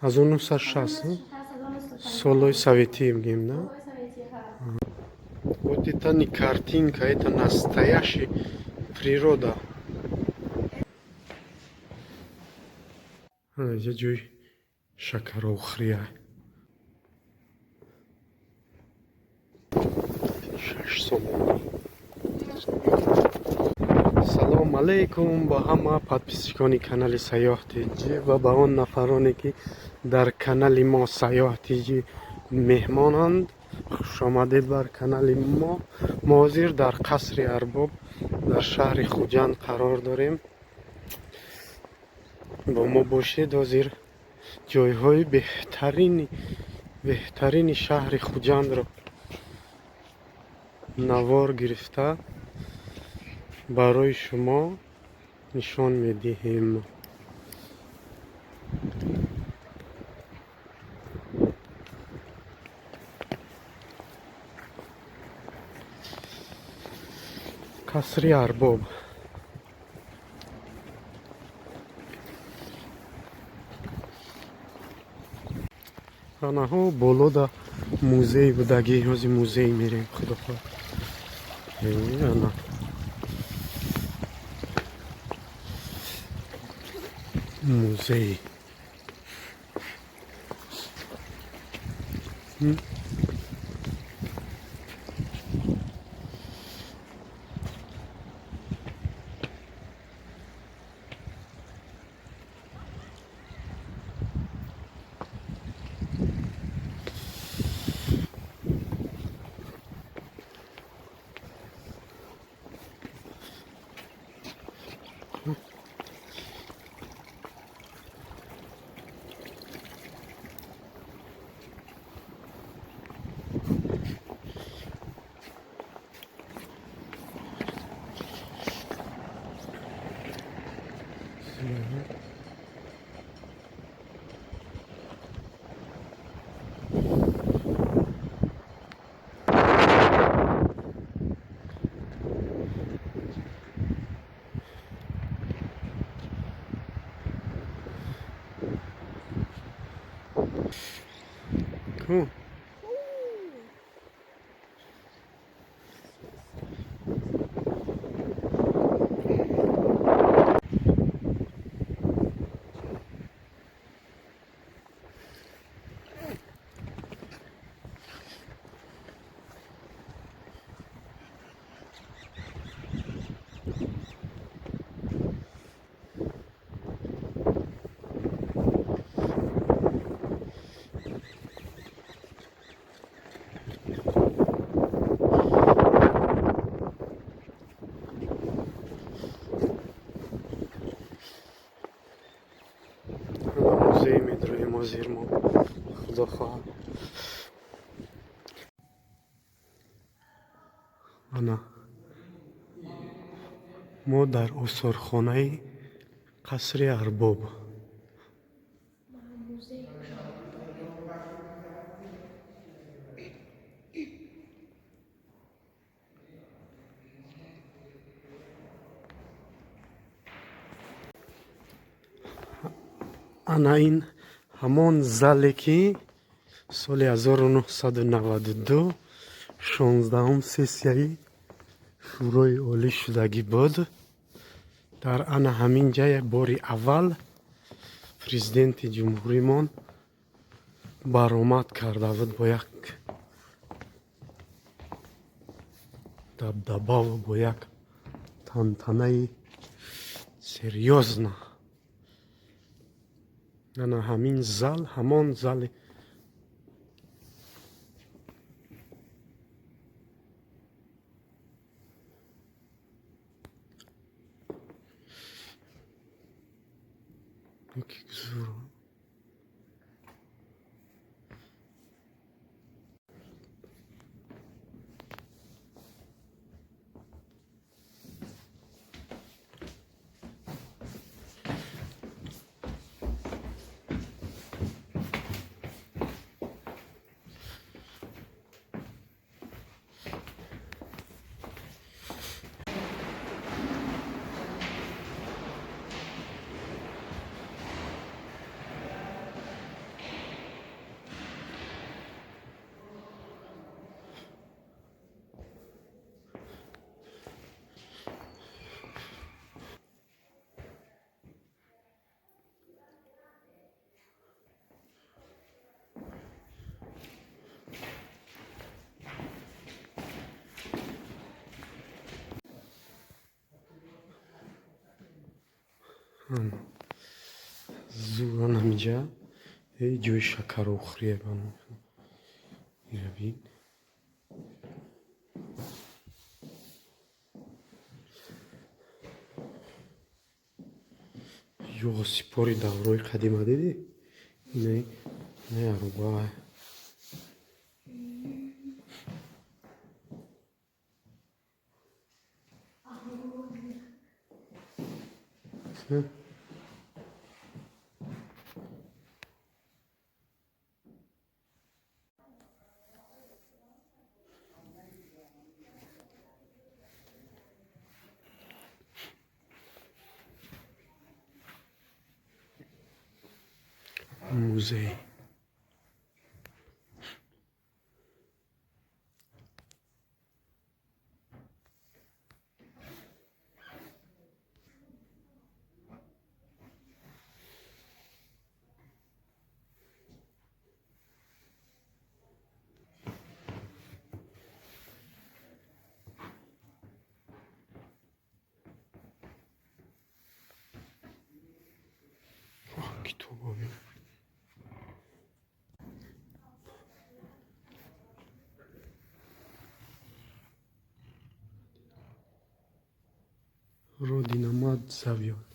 1960 солой советии мгим, да? Вот это не картинка, это настоящая природа. Я джой шакарохрия. салом алейкум ба ҳама подписчикони канали Сайёҳ Тиҷӣ ва ба он нафароне ки дар канали мо Сайёҳ Тиҷӣ меҳмонанд. Хушомадед бар канали мо. Мо ҳозир дар қасри Арбоб дар шаҳри Хуҷанд қарор дорем. бо мо бошед. ҳозир ҷойҳои беҳтарини шаҳри Хуҷандро навор гирифта барои шумо нишон медиҳем. қасри Арбоб. анаҳо боло да музей будагӣ. ҳозир музей мерем. худохоҳ. ана музей. музей медроем ҳозир мо. худохоҳ. ана мо дар осорхонаи қасри Арбоб. ана ин ҳамон зале ки соли 1992 16 сессияи шӯрои олӣ шудагӣ буд. дар ана ҳамин ҷая бори аввал президенти ҷумҳуримон баромад карда буд бо як дабдабаву бо як тантанаи серьёзна. ана ҳамин зал ҳамон зали зура намиҷа ҷои шакару хӯребан иравӣ ёғо сипори даврои қадима диди инаи наярубаа музей китобоби родинамад завёд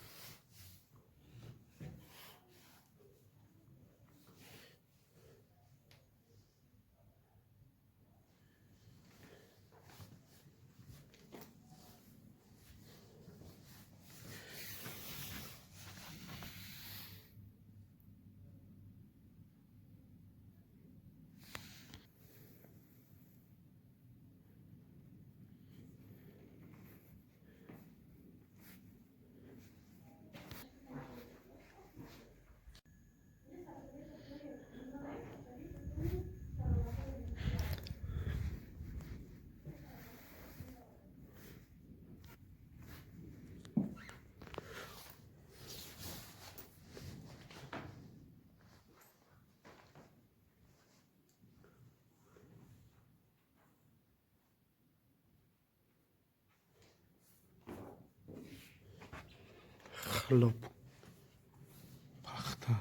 хлоп пахта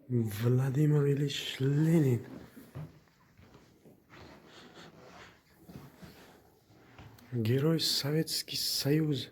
Владимир Ильич Ленин. Герой Советский Союз.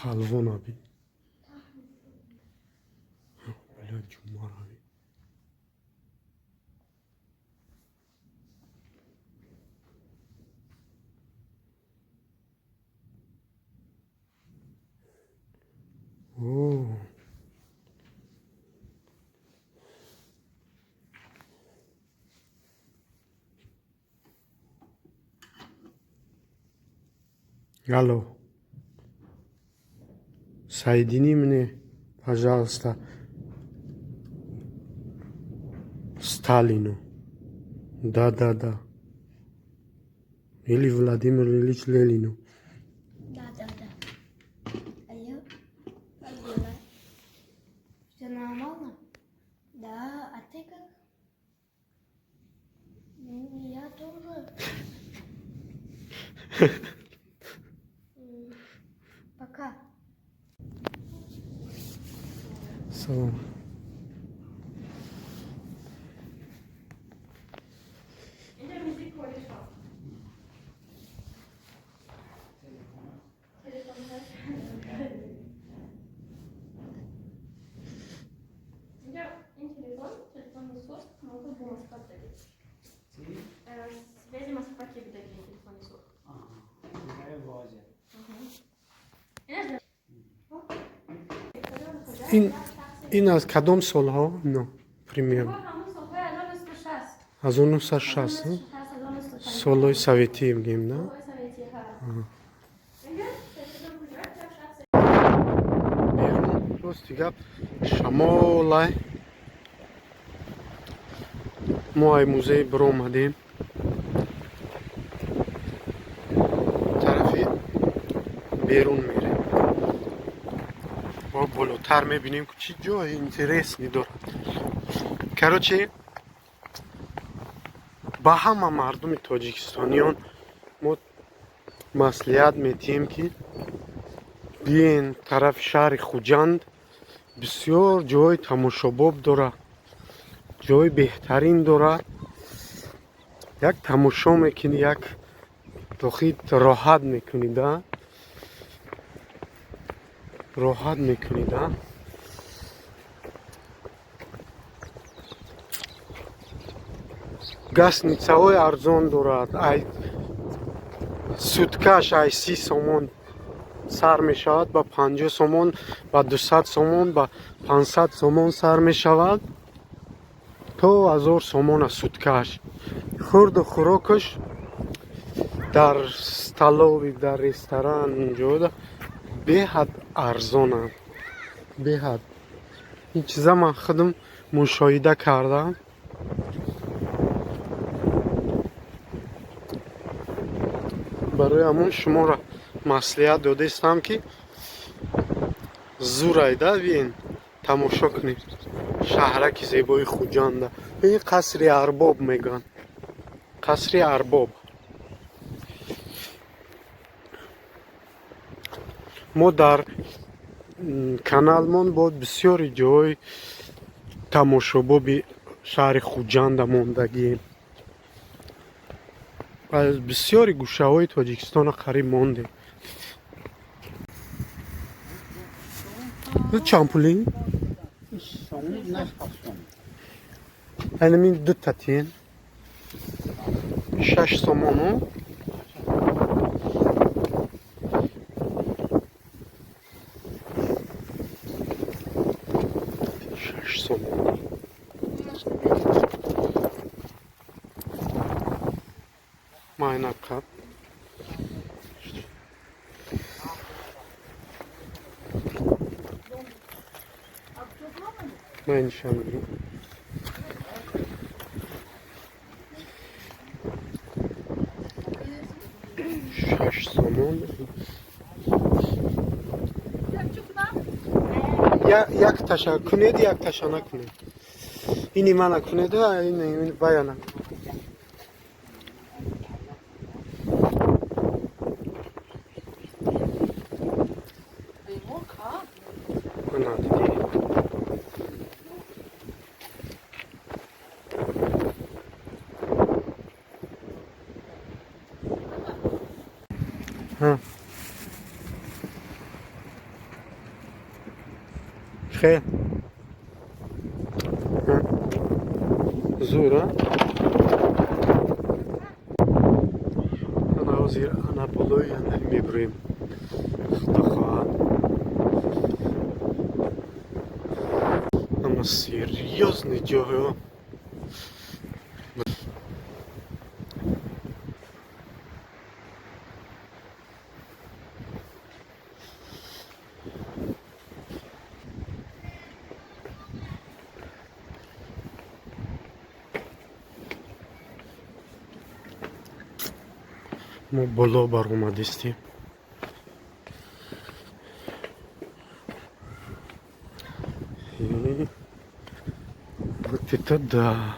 Палвонаби. Бля, Ҷумарави. О. Алло. Соедини мне, пожалуйста, Сталину. Да. Или Владимир Ильич Ленину. Да. Алло? Алло. Все нормально? Да, а ты как? Я тоже. Пока. Салам. Телефонный сорт, могу было спрятать. Связи с пакет дадим телефонный сорт. این از کدام سال ها؟ نه پریمیر از 1960 سالهای سویتی میگیم نه؟ بیرون راستی گپ شمال ما ای موزه برو آمدیم طرفی بیرون میریم ما بالاتر میبینیم که چی جای اینترسنی دارد کراچی با همه مردم تاجیکستانیان ما مصلحت میدیم که بیاین طرف شهر خوجند بسیار جای تماشاباب داره جای بهترین داره یک تماشا میکنی یک داخل راحت میکنید راحت میکنید گاسنیچه های ارزان دارد ای سوتکش ای 30 سومون سر می شود با 50 سومون با 200 سومون با 500 سومون سر می شود تا 1000 سومون سوتکش خورد و خوراکش در столові در رستوران اینجا به حد ارزانه به حد این چیزا من خودم مشاهده کردم برای همون شما را مصلحت داده استم که زور ایده بیین تماشا کنید شهرک زیبای خوجنده این قصر ارباب میگن قصر ارباب ما در کانالمون بود بسیاری جای تماشاباب شهر خوجند موندگیم از بسیاری گوشه های تاجیکستان قریب مانده چند پولی؟ اینمی دو تاتین 6 سومونو Майна кап. Мен шамру. Шаш сомон. Як таша кунед, як таша накунед. Ини мана кунед, а ини баяна. خیر زورا انا وزیر انا بالای اندر میبریم خدا خواهد اما سریوزنی جای ما بالا بر اومدستیم вот это да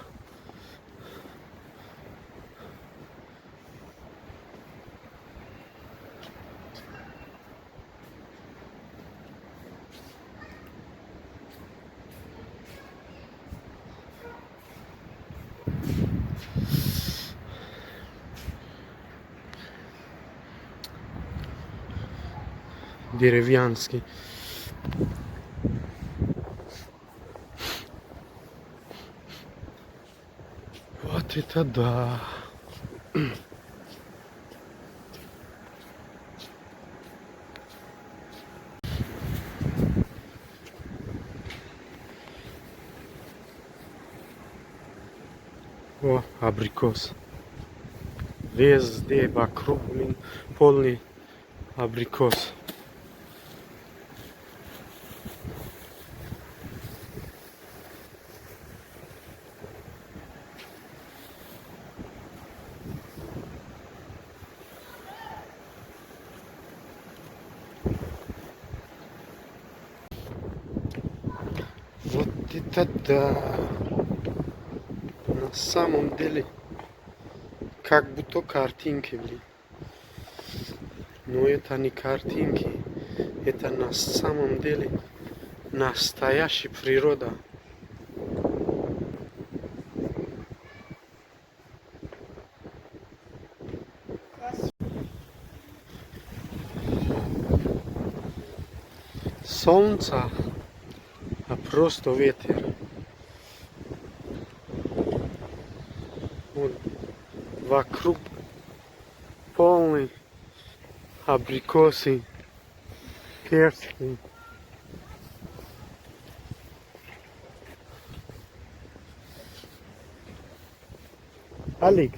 деревянский. Вот это да. О, абрикос. Везде вокруг полный абрикос. Вот это да! На самом деле, как будто картинки, блин. Но это не картинки, это на самом деле настоящая природа. Солнце, а просто ветер. Вот вокруг полный абрикосы, перцы. Алик,